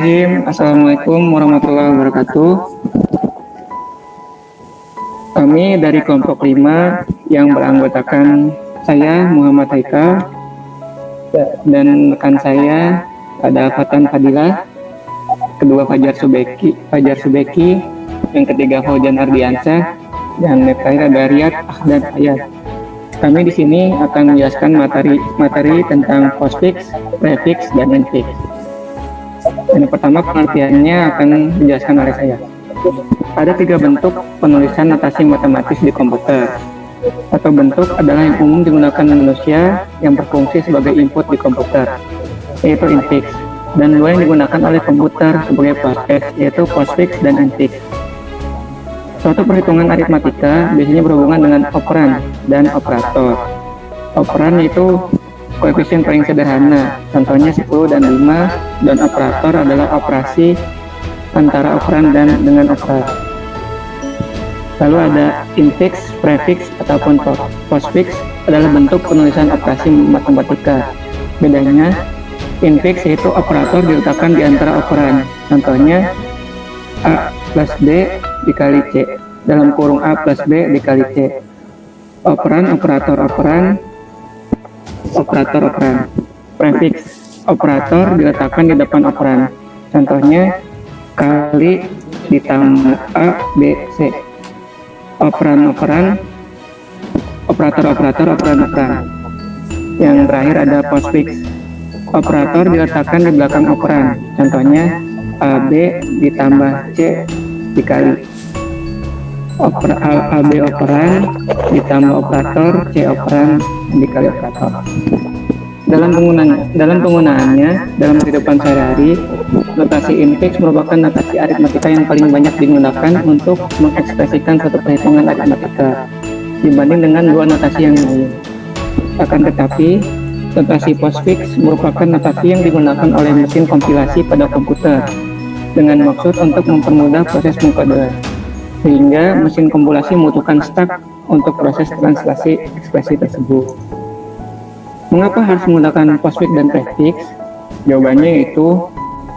Bismillahirrahmanirrahim. Assalamualaikum warahmatullahi wabarakatuh. Kami dari kelompok 5 yang beranggotakan saya Muhammad Haikal dan rekan saya ada Fatan Fadilah, kedua Fajar Subeki, yang ketiga Fauzan Ardiansyah, dan yang terakhir ada Riyad Ahdan Hayat. Kami di sini akan menjelaskan materi tentang postfix, prefix, dan infix. Yang pertama, pengertiannya akan dijelaskan oleh saya. Ada 3 bentuk penulisan notasi matematis di komputer. Satu bentuk adalah yang umum digunakan manusia yang berfungsi sebagai input di komputer, yaitu infix. Dan 2 yang digunakan oleh komputer sebagai proses, yaitu postfix dan infix. Suatu perhitungan aritmatika biasanya berhubungan dengan operan dan operator. Operan yaitu koefisien paling sederhana, contohnya 10 dan 5, dan operator adalah operasi antara operan dan dengan operan. Lalu ada infix, prefix, ataupun postfix adalah bentuk penulisan operasi matematika. Bedanya, infix yaitu operator diletakkan di antara operan, contohnya A plus B dikali C, dalam kurung A plus B dikali C. Operan, operator operan, operator operan. Prefix, operator diletakkan di depan operan, contohnya kali ditambah A, B, C. Operan, operator, operan. Yang terakhir ada postfix, operator diletakkan di belakang operan, contohnya AB ditambah C dikali AB operan ditambah operator C operan dikali operator. Dalam penggunaannya dalam kehidupan sehari-hari, notasi infix merupakan notasi aritmatika yang paling banyak digunakan untuk mengekspresikan suatu perhitungan aritmatika dibanding dengan 2 notasi yang lain. Akan tetapi, notasi postfix merupakan notasi yang digunakan oleh mesin kompilasi pada komputer dengan maksud untuk mempermudah proses pengkodean, sehingga mesin kompilasi membutuhkan step untuk proses translasi ekspresi tersebut. Mengapa harus menggunakan postfix dan prefix? Jawabannya yaitu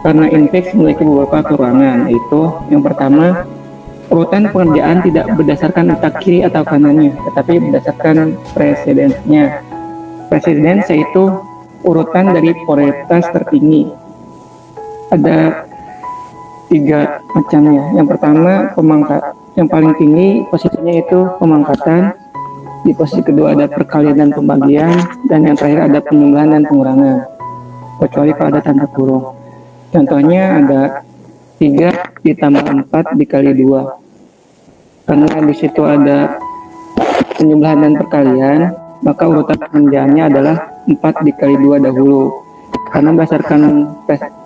karena infix memiliki beberapa kekurangan, yaitu yang pertama, urutan pengerjaan tidak berdasarkan letak kiri atau kanannya, tetapi berdasarkan presidensnya. Presidens yaitu urutan dari prioritas tertinggi. Ada 3 macamnya. Yang pertama, yang paling tinggi posisinya itu pemangkatan. Di posisi kedua ada perkalian dan pembagian, dan yang terakhir ada penjumlahan dan pengurangan, kecuali kalau ada tanda kurung. Contohnya ada 3 ditambah 4 dikali 2. Karena di situ ada penjumlahan dan perkalian, maka urutan pengerjaannya adalah 4 dikali 2 dahulu. Karena berdasarkan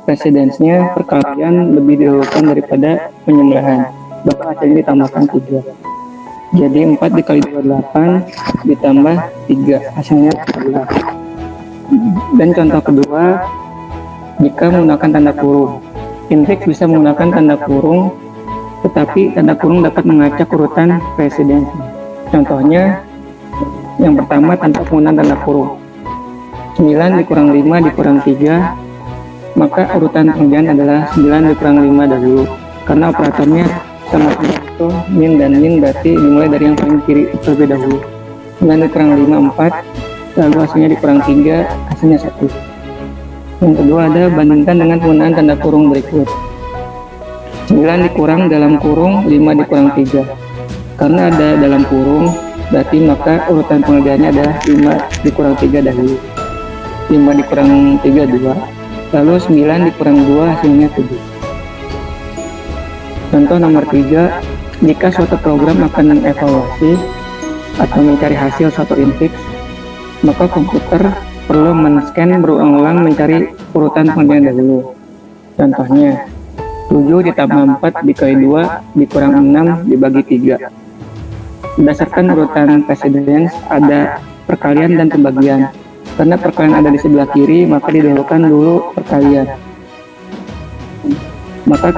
presidensnya, perkalian lebih didahulukan daripada penjumlahan, maka hasilnya ditambahkan 3. Jadi 4 dikali 2 8 ditambah 3, hasilnya 11. Dan contoh kedua, jika menggunakan tanda kurung. Infix bisa menggunakan tanda kurung, tetapi tanda kurung dapat mengacak urutan presiden. Contohnya, yang pertama tanpa penggunaan tanda kurung. 9 dikurang 5 dikurang 3, maka urutan pengerjaan adalah 9 dikurang 5 dahulu. Karena operatornya sama-sama itu min dan min, berarti dimulai dari yang paling kiri terlebih dahulu. 9 dikurang 5 4, lalu hasilnya dikurang 3, hasilnya 1. Yang kedua ada bandingkan dengan penggunaan tanda kurung berikut. 9 dikurang dalam kurung 5 dikurang 3. Karena ada dalam kurung, berarti maka urutan pengerjaannya adalah 5 dikurang 3 dahulu. 5 dikurang 3 2, lalu 9 dikurang 2 hasilnya 7. Contoh nomor 3, jika suatu program akan mengevaluasi atau mencari hasil suatu infix, maka komputer perlu men-scan berulang-ulang mencari urutan pengerjaan dahulu. Contohnya, 7 ditambah 4 dikali 2 dikurang 6 dibagi 3. Berdasarkan urutan precedence ada perkalian dan pembagian. Karena perkalian ada di sebelah kiri, maka didahulukan dulu perkalian. Maka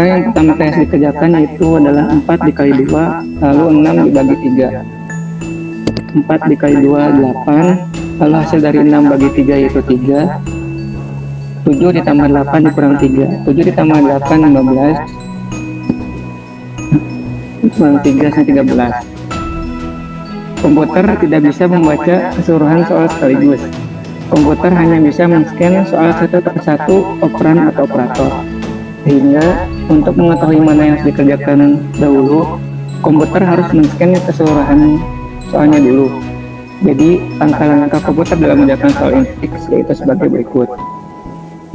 yang pertama kali harus dikerjakan yaitu adalah 4 dikali 2, lalu 6 dibagi 3. 4 dikali 2 8, lalu hasil dari 6 bagi 3 yaitu 3. 7 ditambah 8 dikurang 3. 7 ditambah 8 15, kurang 3 13. Komputer tidak bisa membaca keseluruhan soal sekaligus. Komputer hanya bisa men-scan soal satu persatu operan atau operator. Sehingga untuk mengetahui mana yang harus dikerjakan dahulu, komputer harus men-scan keseluruhan soalnya dulu. Jadi langkah-langkah komputer dalam mengerjakan soal intik yaitu sebagai berikut.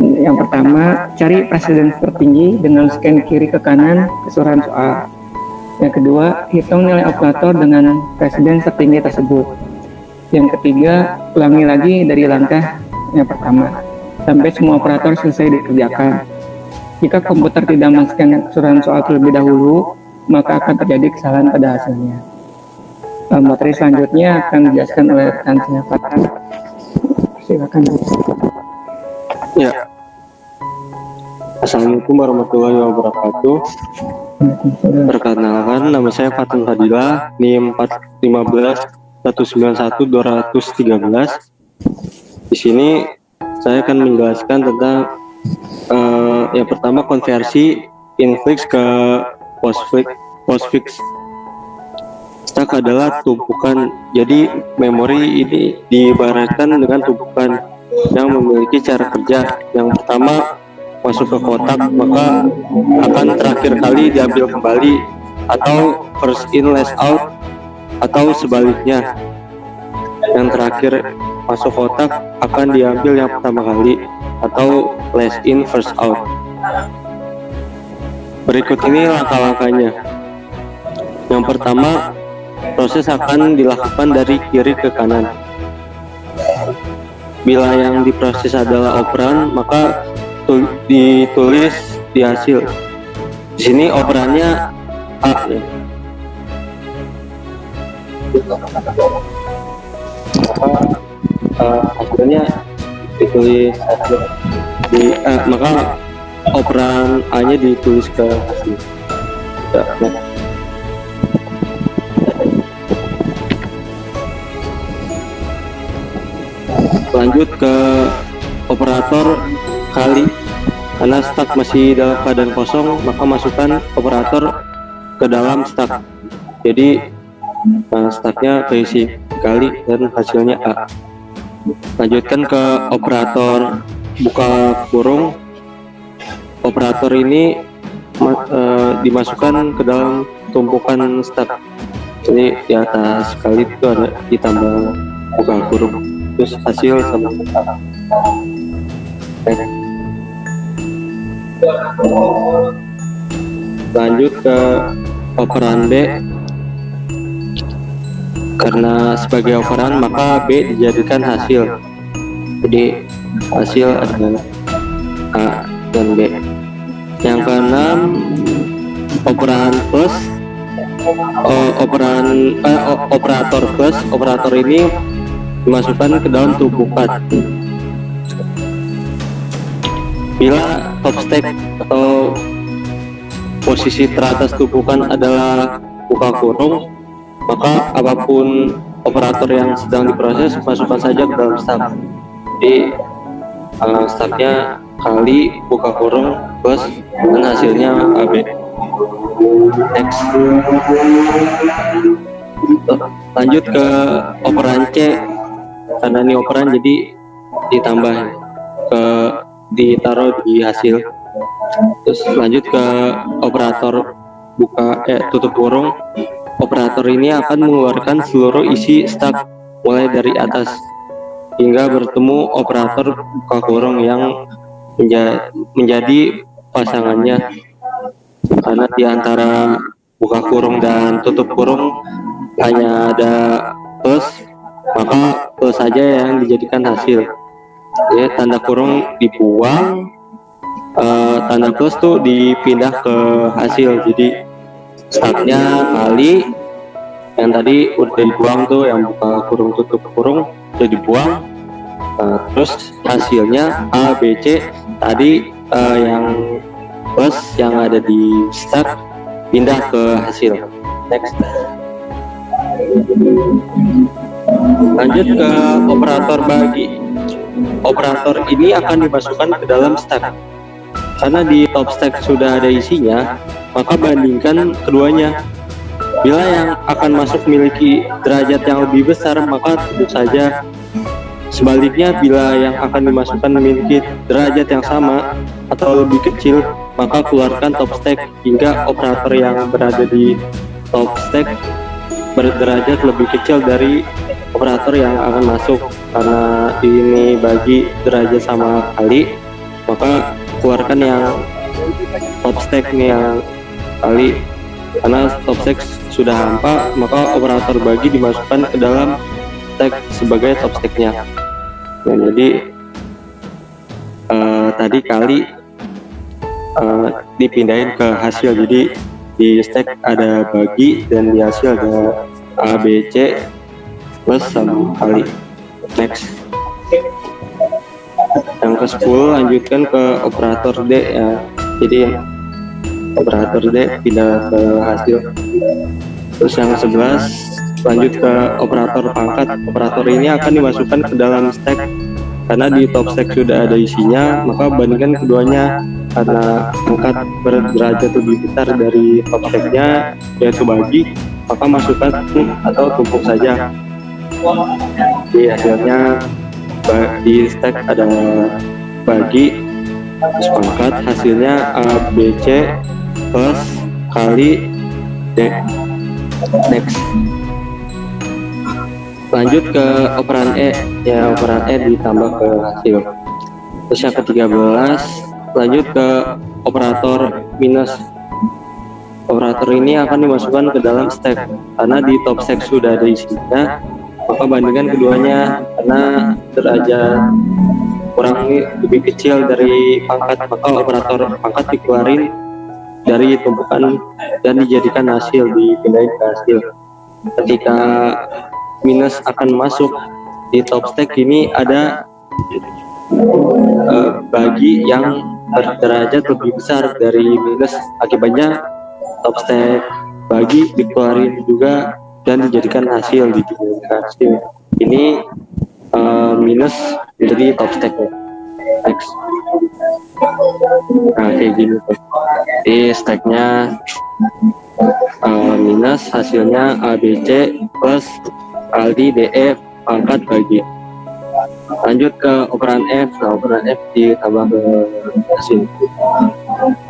Yang pertama, cari presiden tertinggi dengan scan kiri ke kanan keseluruhan soal. Yang kedua, hitung nilai operator dengan presiden tertinggi tersebut. Yang ketiga, ulangi lagi dari langkah yang pertama sampai semua operator selesai dikerjakan. Jika komputer tidak men-scan keseluruhan soal terlebih dahulu, maka akan terjadi kesalahan pada hasilnya. Materi selanjutnya akan dijelaskan oleh rekan saya Farhan. Silakan. Ya. Assalamualaikum warahmatullahi wabarakatuh. Perkenalkan, nama saya Fatun Fadila, NIM 415-191-213. Di sini saya akan menjelaskan tentang yang pertama, konversi infix ke postfix. Stack adalah tumpukan, jadi memori ini diibaratkan dengan tumpukan yang memiliki cara kerja. Yang pertama, masuk ke kotak, maka akan terakhir kali diambil kembali, atau first in last out, atau sebaliknya. Yang terakhir masuk kotak akan diambil yang pertama kali, atau last in first out. Berikut ini langkah-langkahnya. Yang pertama, proses akan dilakukan dari kiri ke kanan. Bila yang diproses adalah operan, maka ditulis di hasil. Di sini operannya A. Hasilnya ditulis hasil di maka operan A-nya ditulis ke hasil. Lanjut ke operator kali. Karena stack masih dalam keadaan kosong, maka masukkan operator ke dalam stack. Jadi stacknya keisi kali dan hasilnya A. Lanjutkan ke operator buka kurung. Operator ini dimasukkan ke dalam tumpukan stack. Jadi di atas kali itu ada ditambah buka kurung, terus hasil sama A. Lanjut ke operan B. Karena sebagai operan, maka B dijadikan hasil. Jadi hasil adalah A dan B. Yang keenam, operan plus. Operator plus. Operator ini dimasukkan ke dalam tumpukan. Bila top stack atau posisi teratas tumpukan adalah buka kurung, maka apapun operator yang sedang diproses masukkan saja ke dalam stack. Jadi stacknya kali buka kurung plus dan hasilnya AB. Next. Lanjut ke operan C. Karena ini operan jadi ditambah ditaruh di hasil. Terus lanjut ke operator tutup kurung. Operator ini akan mengeluarkan seluruh isi stack mulai dari atas hingga bertemu operator buka kurung yang menjadi pasangannya. Karena di antara buka kurung dan tutup kurung hanya ada plus, maka plus saja yang dijadikan hasil. Ya, tanda kurung dibuang, tanda plus tuh dipindah ke hasil. Jadi stacknya kali, yang tadi udah dibuang tuh, yang buka kurung tutup kurung udah dibuang, terus hasilnya A, B, C. Tadi yang plus yang ada di stack pindah ke hasil. Next. Lanjut ke operator bagi. operator ini akan dimasukkan ke dalam stack. Karena di top stack sudah ada isinya, maka bandingkan keduanya. Bila yang akan masuk memiliki derajat yang lebih besar, maka tentu saja. Sebaliknya, bila yang akan dimasukkan memiliki derajat yang sama atau lebih kecil, maka keluarkan top stack hingga operator yang berada di top stack berderajat lebih kecil dari operator yang akan masuk. Karena ini bagi derajat sama kali, maka keluarkan yang top stack nih yang kali. Karena top stack sudah hampa, maka operator bagi dimasukkan ke dalam stack sebagai top stacknya. Nah, jadi tadi kali dipindahin ke hasil, jadi di stack ada bagi dan di hasil ada A, B, C plus sama kali. Next, yang ke 10 lanjutkan ke operator D ya. Jadi operator D pindah ke hasil. Terus yang ke 11 lanjut ke operator pangkat. Operator ini akan dimasukkan ke dalam stack. Karena di top stack sudah ada isinya, maka bandingkan keduanya. Karena pangkat berderajat lebih besar dari top stacknya, yaitu bagi, maka masukkan atau tumpuk saja. Di hasilnya di stack ada bagi, terus pangkat, hasilnya A, B, C plus kali D. Next, lanjut ke operan E ya, operan E ditambah ke hasil. Terus yang ke-13 lanjut ke operator minus. Operator ini akan dimasukkan ke dalam stack. Karena di top stack sudah ada isinya, maka bandingkan keduanya. Karena derajat kurang lebih kecil dari pangkat, maka operator pangkat dikeluarin dari tumpukan dan dijadikan hasil, dipindahin ke hasil. Ketika minus akan masuk di top stack ini ada bagi yang berderajat lebih besar dari minus, akibatnya top stack bagi dikeluarin juga dan dijadikan hasil, ini minus jadi top stack ya. Next, nah kayak gini tuh, di stacknya minus, hasilnya A, B, C plus kali DE pangkat bagi. Lanjut ke operan F. Nah, operan F ditambah ke hasil.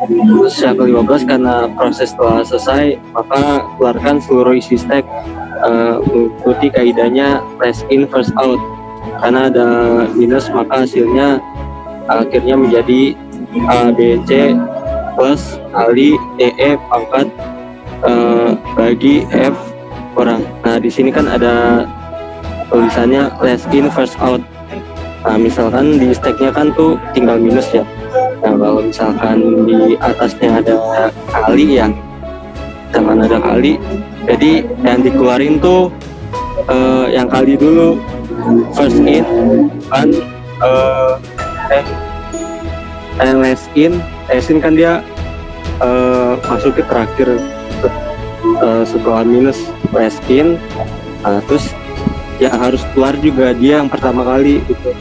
Terus yang ke-15, karena proses telah selesai, maka keluarkan seluruh isi stack mengikuti kaidahnya last in first out. Karena ada minus, maka hasilnya akhirnya menjadi A, B, C plus kali DE pangkat bagi F orang. Nah, di sini kan ada tulisannya last in first out. Nah, misalkan di stacknya kan tuh tinggal minus ya. Nah, kalau misalkan di atasnya ada kali ya, misalkan ada kali, jadi yang dikeluarin tuh yang kali dulu, first in kan last in kan dia masuk ke terakhir setelah minus last in. Nah, terus ya harus keluar juga dia yang pertama kali gitu.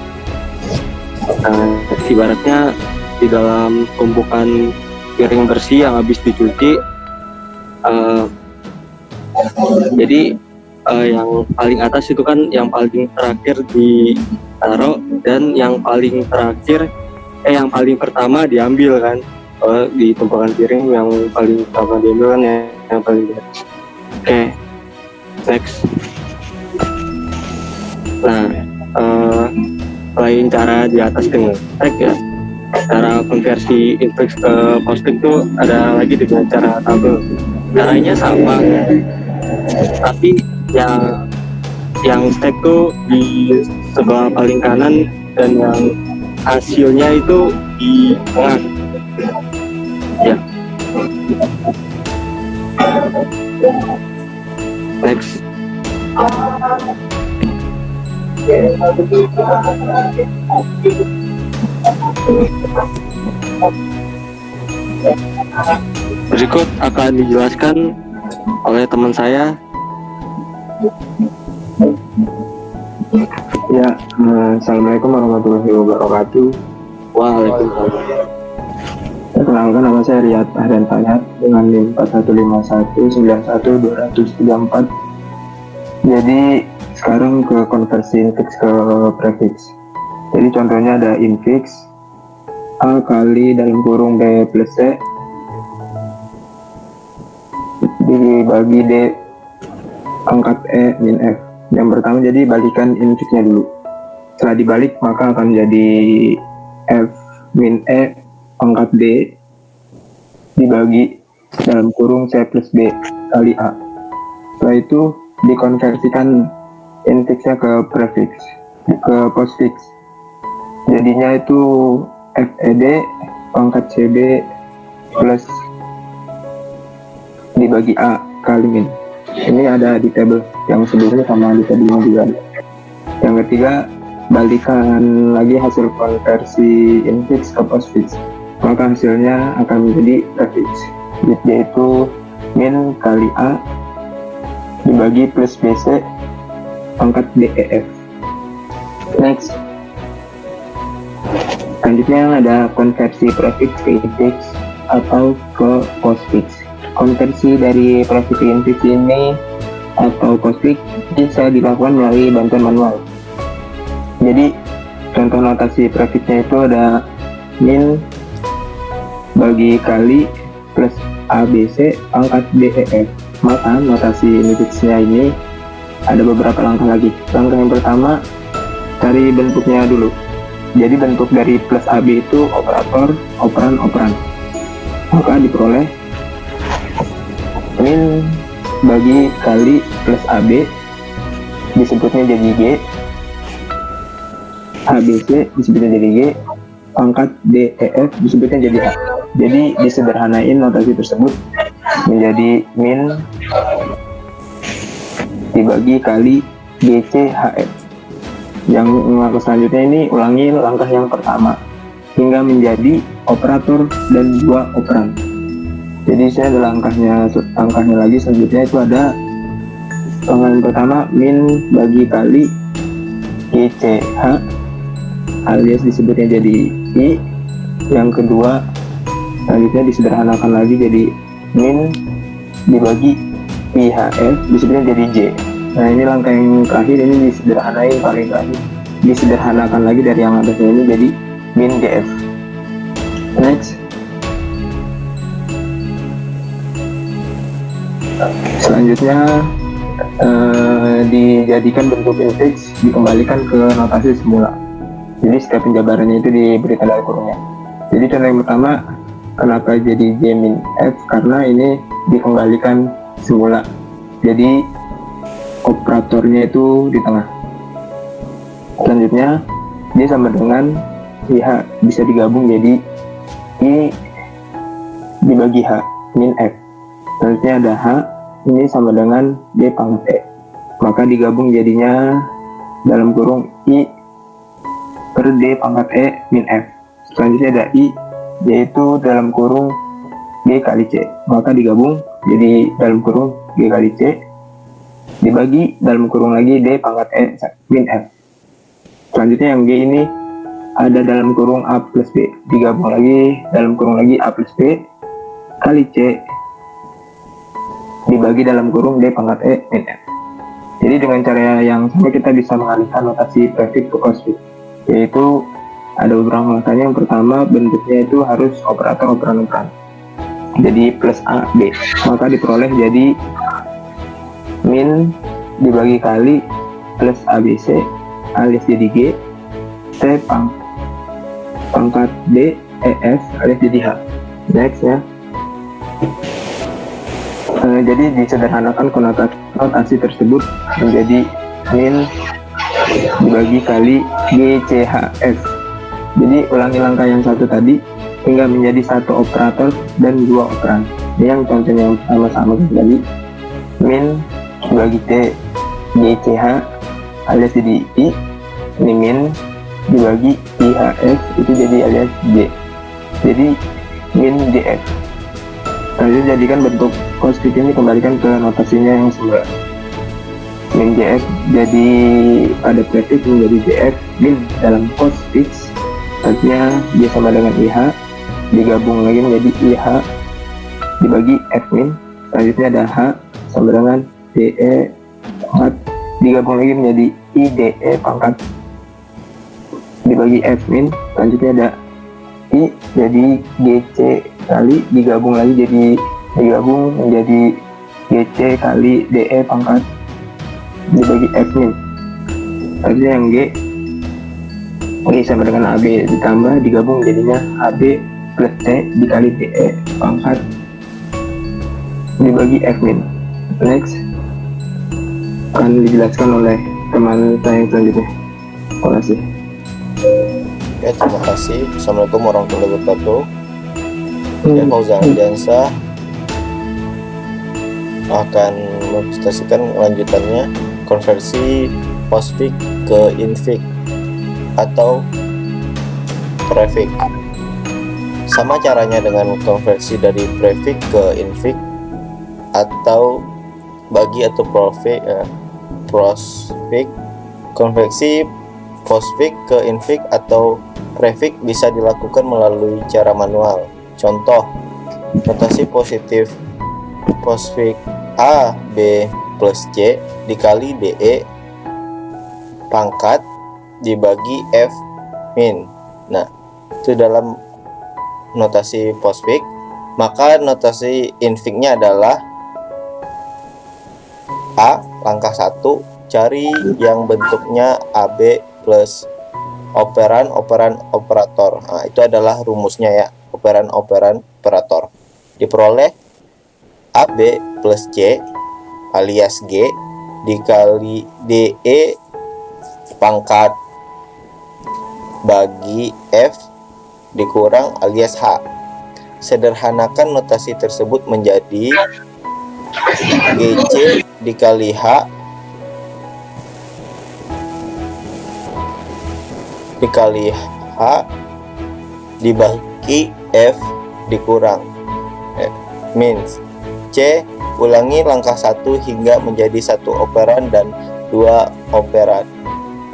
Nah, ibaratnya di dalam tumpukan piring bersih yang habis dicuci, jadi yang paling atas itu kan yang paling terakhir ditaruh, dan yang paling terakhir yang paling pertama diambil kan. Di tumpukan piring yang paling pertama diambil kan ya, yang paling atas. Oke, next. Nah, lain cara di atas dengan stack ya, cara konversi infix ke posting tuh ada lagi dengan cara tabel. Caranya sama, tapi yang stack tuh di sebelah paling kanan dan yang hasilnya itu di tengah ya. Next, berikut akan dijelaskan oleh teman saya. Ya, Assalamualaikum warahmatullahi wabarakatuh. Waalaikumsalam. Perkenalkan, nama saya Riyad Ahdan Fayat dengan NIM 4151912034. Jadi sekarang ke konversi infix ke prefix. Jadi contohnya ada infix A kali dalam kurung B plus C dibagi D pangkat E min F. Yang pertama, jadi balikan infixnya dulu. Setelah dibalik maka akan jadi F min E pangkat D dibagi dalam kurung C plus B kali A. Setelah itu dikonversikan infixnya ke prefix, ke postfix. Jadinya itu FED pangkat CB plus dibagi A kali min. Ini ada di tabel yang sebelumnya sama di tabelnya juga ada. Yang ketiga, balikan lagi hasil konversi infix ke postfix, maka hasilnya akan menjadi prefix, yaitu min kali A dibagi plus BC pangkat DEF. Next, selanjutnya ada konversi prefix ke infix atau ke postfix. Konversi dari prefix ke infix ini atau postfix bisa dilakukan melalui bantuan manual. Jadi contoh notasi prefixnya itu ada min bagi kali plus ABC pangkat DEF. Maka notasi infixnya ini ada beberapa langkah lagi. Langkah yang pertama, cari bentuknya dulu. Jadi bentuk dari plus AB itu operator, operan, operan. Maka diperoleh min bagi kali plus AB disebutnya jadi G, ABC disebutnya jadi G, pangkat DEF disebutnya jadi A. Jadi disederhanain notasi tersebut menjadi min dibagi kali GCHF. Yang langkah selanjutnya ini ulangi langkah yang pertama hingga menjadi operator dan dua operan. Jadi saya ada langkahnya lagi. Selanjutnya itu ada langkah yang pertama min bagi kali GCH alias disebutnya jadi I. Yang kedua selanjutnya disederhanakan lagi jadi min dibagi IHF disebutnya jadi J. Nah, ini langkah yang terakhir, ini disederhanakan lagi dari yang atasnya ini jadi min GF. Next, selanjutnya dijadikan bentuk infix, dikembalikan ke notasi semula. Jadi setiap penjabarannya itu diberi tanda kurungnya. Jadi contoh yang pertama, kenapa jadi J min F? Karena ini dikembalikan semula. Jadi operatornya itu di tengah. Selanjutnya dia sama dengan IH, bisa digabung jadi I dibagi H min F. Selanjutnya ada H, ini sama dengan D pangkat E, maka digabung jadinya dalam kurung I per D pangkat E min F. Selanjutnya ada I, yaitu dalam kurung G kali C, maka digabung jadi dalam kurung G kali C dibagi dalam kurung lagi D pangkat E min F. Selanjutnya yang G ini ada dalam kurung A plus B, digabung lagi dalam kurung lagi A plus B kali C dibagi dalam kurung D pangkat E min F. Jadi dengan cara yang sama kita bisa mengalihkan notasi prefix ke postfix, yaitu ada beberapa langkahnya. Yang pertama, bentuknya itu harus operator, operan, operan. Jadi plus A, B, maka diperoleh jadi min dibagi kali plus ABC alias jadi G, C pangkat D, EF alias jadi H. Next ya. Jadi disederhanakan konotasi tersebut menjadi min dibagi kali GCHF. Jadi ulangi langkah yang satu tadi hingga menjadi satu operator dan dua operan. Ini yang contohnya yang sama-sama kembali. Min dibagi T GCH alias jadi I, ini min dibagi IHF itu jadi alias J, jadi min JF. Lalu jadikan bentuk postfix ini kembalikan ke notasinya yang semula. min JF jadi ada prefix menjadi JF min dalam postfix, artinya J sama dengan IH digabung lagi menjadi IH dibagi F min. Selanjutnya ada H sama dengan DE pangkat digabung lagi menjadi IDE pangkat dibagi F min. Selanjutnya ada I jadi GC kali digabung menjadi GC kali DE pangkat dibagi F min. Selanjutnya yang G sama dengan AB ditambah digabung jadinya AB plus C dikali DE pangkat dibagi F min. Next akan dijelaskan oleh teman saya yang selanjutnya. Terima kasih. Ya, terima kasih. Assalamualaikum warahmatullahi wabarakatuh. Ya, Fauzan Ardiansah akan mempresentasikan lanjutannya konversi postfix ke infix atau prefix. Sama caranya dengan konversi dari prefix ke infix atau bagi atau postfix. Konversi postfix ke infix atau prefix bisa dilakukan melalui cara manual. Contoh, notasi positif postfix A, B plus C dikali DE pangkat dibagi F min. Nah, itu dalam notasi postfix. Maka notasi infixnya adalah A, langkah 1, cari yang bentuknya AB plus operan operator. Nah, itu adalah rumusnya ya, operan operator. Diperoleh AB plus C alias G dikali DE pangkat bagi F dikurang alias H. Sederhanakan notasi tersebut menjadi GC dikali H dikali H dibagi F dikurang means C. Ulangi langkah 1 hingga menjadi satu operan dan dua operan,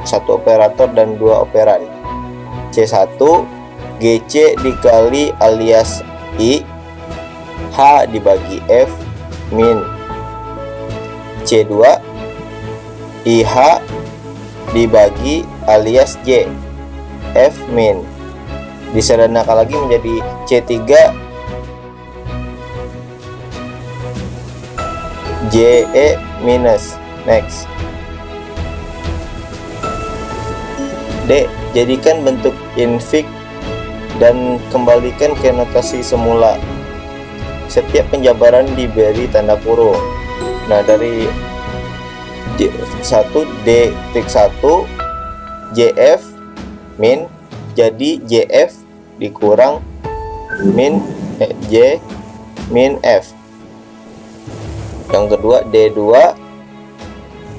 satu operator dan dua operan. C1 GC dikali alias I H dibagi F min. C2 IH dibagi alias J F min. Disederhanakan lagi menjadi C3 JE minus. Next. D. Jadikan bentuk infix dan kembalikan ke notasi semula. Setiap penjabaran diberi tanda kurung. Nah, dari 1 D-1 JF min jadi JF dikurang min J min F. Yang kedua D2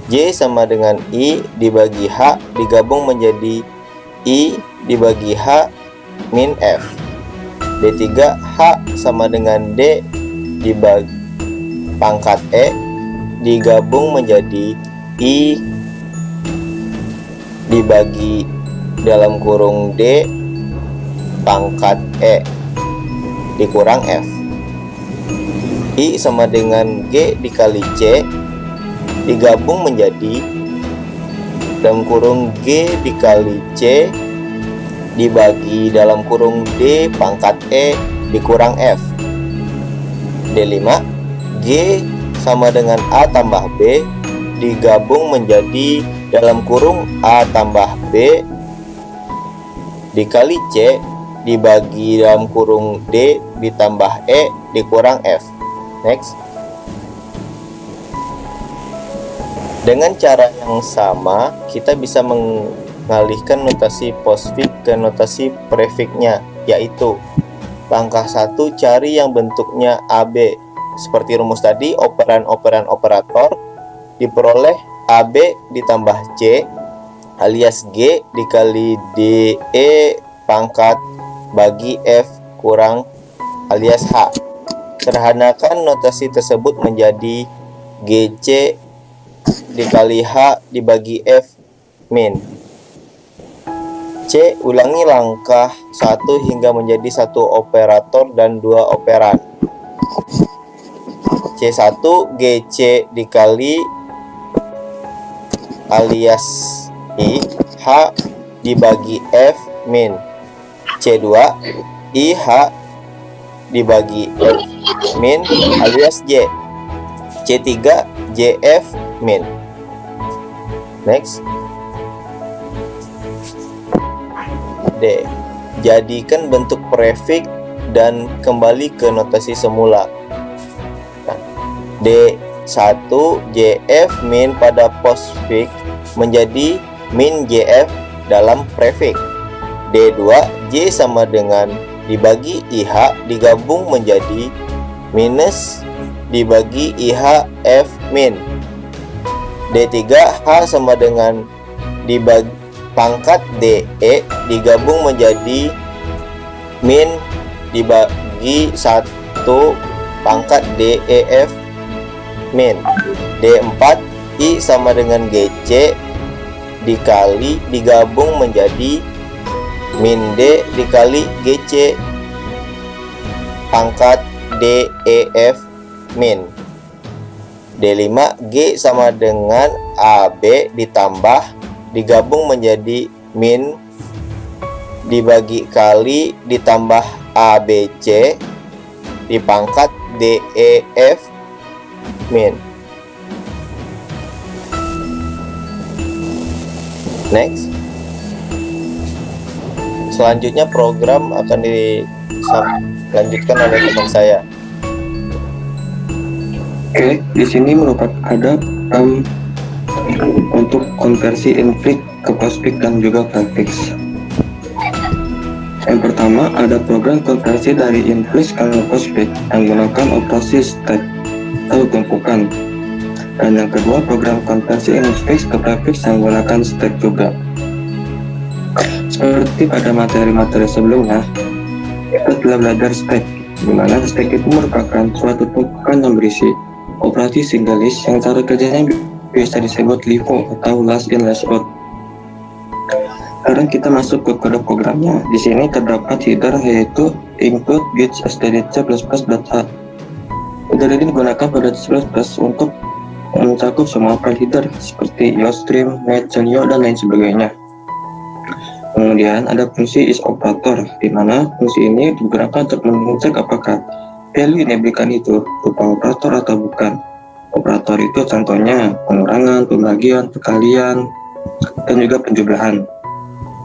J sama dengan I dibagi H digabung menjadi I dibagi H min F. D3 H sama dengan D dibagi pangkat E digabung menjadi I dibagi dalam kurung D pangkat E dikurang F. I sama dengan G dikali C digabung menjadi dalam kurung G dikali C dibagi dalam kurung D pangkat E dikurang F. D5 G sama dengan A tambah B digabung menjadi dalam kurung A tambah B dikali C dibagi dalam kurung D ditambah E dikurang F. Next. Dengan cara yang sama, kita bisa mengalihkan notasi postfix ke notasi prefixnya, yaitu langkah 1 cari yang bentuknya AB. Seperti rumus tadi, operan operator diperoleh AB ditambah C alias G dikali DE pangkat bagi F kurang alias H. Sederhanakan notasi tersebut menjadi GC dikali H dibagi F min. C. Ulangi langkah 1 hingga menjadi 1 operator dan 2 operan. C1 GC dikali alias I H dibagi F min. C2 IH dibagi F min alias J. C3 JF min. Next. D. Jadikan bentuk prefix dan kembali ke notasi semula. D1 JF min pada postfix menjadi min JF dalam prefix. D2 J sama dengan dibagi IH digabung menjadi minus dibagi IH F min. D3 H sama dengan dibagi pangkat DE digabung menjadi min dibagi 1 pangkat DEF min. D4 I sama dengan GC dikali digabung menjadi min D dikali GC pangkat DEF min. D5 G sama dengan AB ditambah digabung menjadi min dibagi kali ditambah ABC dipangkat DEF min. Next. Selanjutnya program akan dilanjutkan oleh teman saya. Oke, di sini merupakan ada untuk konversi infix ke postfix dan juga prefix. Yang pertama ada program konversi dari infix ke postfix yang menggunakan operasi stack atau tumpukan. Dan yang kedua program konversi infix ke prefix yang menggunakan stack juga. Seperti pada materi-materi sebelumnya, kita telah belajar stack, di mana stack itu merupakan suatu tumpukan yang berisi operasi single list yang cara kerjanya bisa disebut LIFO atau last in last out. Sekarang kita masuk ke kode programnya. Di sini terdapat header yaitu include gets stdc++ data. Header ini digunakan pada C++ untuk mencakup semua file header seperti iostream, net, Celio, dan lain sebagainya. Kemudian ada fungsi isOperator, di mana fungsi ini digunakan untuk mengecek apakah value yang diberikan itu berupa operator atau bukan. Operator itu contohnya pengurangan, pembagian, perkalian, dan juga penjumlahan.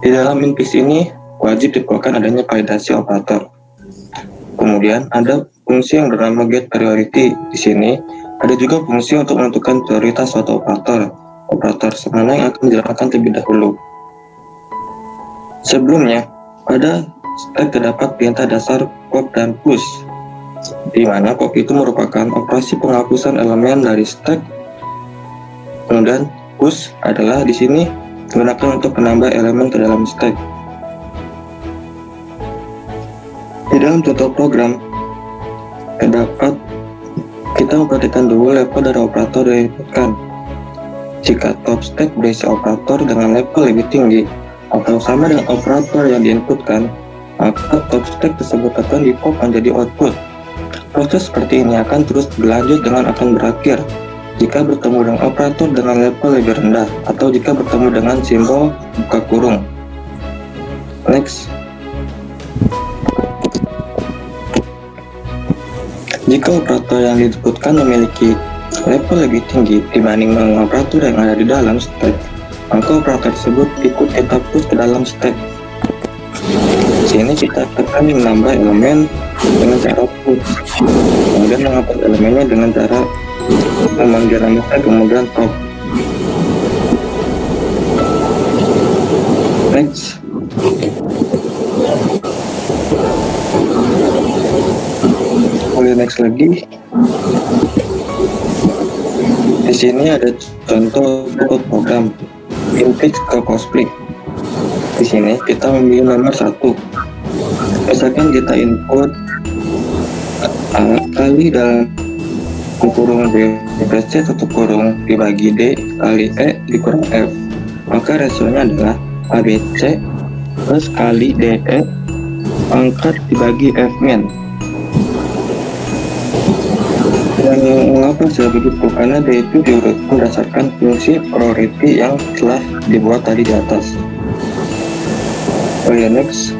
Di dalam infix ini wajib diperlukan adanya validasi operator. Kemudian ada fungsi yang bernama get priority. Di sini ada juga fungsi untuk menentukan prioritas suatu operator. Operator mana yang akan dijalankan terlebih dahulu. Sebelumnya pada stack terdapat perintah dasar pop dan push, di mana pop itu merupakan operasi penghapusan elemen dari stack. Kemudian push adalah di sini digunakan untuk menambah elemen ke dalam stack. Di dalam contoh program terdapat kita memperhatikan dulu level dari operator yang diinputkan. Jika top stack berisi operator dengan level lebih tinggi atau sama dengan operator yang diinputkan, maka top stack tersebut akan di-pop menjadi output. Proses seperti ini akan terus berlanjut dengan akan berakhir jika bertemu dengan operator dengan level lebih rendah atau jika bertemu dengan simbol buka kurung. Next. Jika operator yang disebutkan memiliki level lebih tinggi dibanding dengan operator yang ada di dalam stack, maka operator tersebut ikut kita push ke dalam stack. Di sini kita akan menambah elemen dengan cara push, kemudian menghapus elemennya dengan cara memanggil nama stack kemudian pop. Next. Next lagi. Di sini ada contoh program infix ke postfix. Di sini kita memilih nomor 1. Misalkan kita input kali dalam kurung D plus C tutup kurung dibagi D kali E dikurang F. Maka rasionya adalah ABC plus kali DE pangkat dibagi F min. Dan mengapa saya begitu? Karena D itu diurutkan berdasarkan fungsi priority yang telah dibuat tadi di atas. Oke, next.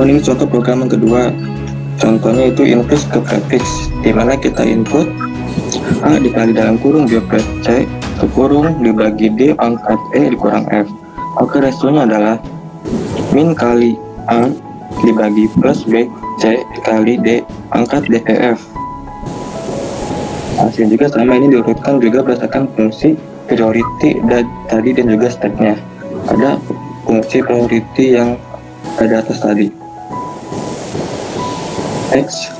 Ini contoh program yang kedua. Contohnya itu input ke prefix, di mana kita input A dikali dalam kurung B plus C kurung dibagi D pangkat E dikurang F. Maka rasionya adalah min kali A dibagi plus B C dikali D pangkat D E F. Hasil juga sama, ini diurutkan juga berdasarkan fungsi priority dan tadi dan juga stepnya. Ada fungsi priority yang ada atas tadi. Next.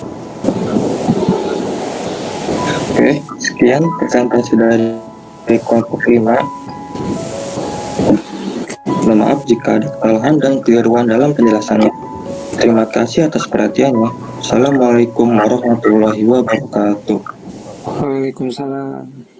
Oke, sekian presentasi dari kelompok 5. Mohon maaf jika ada kesalahan dan keliruan dalam penjelasannya. Terima kasih atas perhatiannya. Assalamualaikum warahmatullahi wabarakatuh. Waalaikumsalam.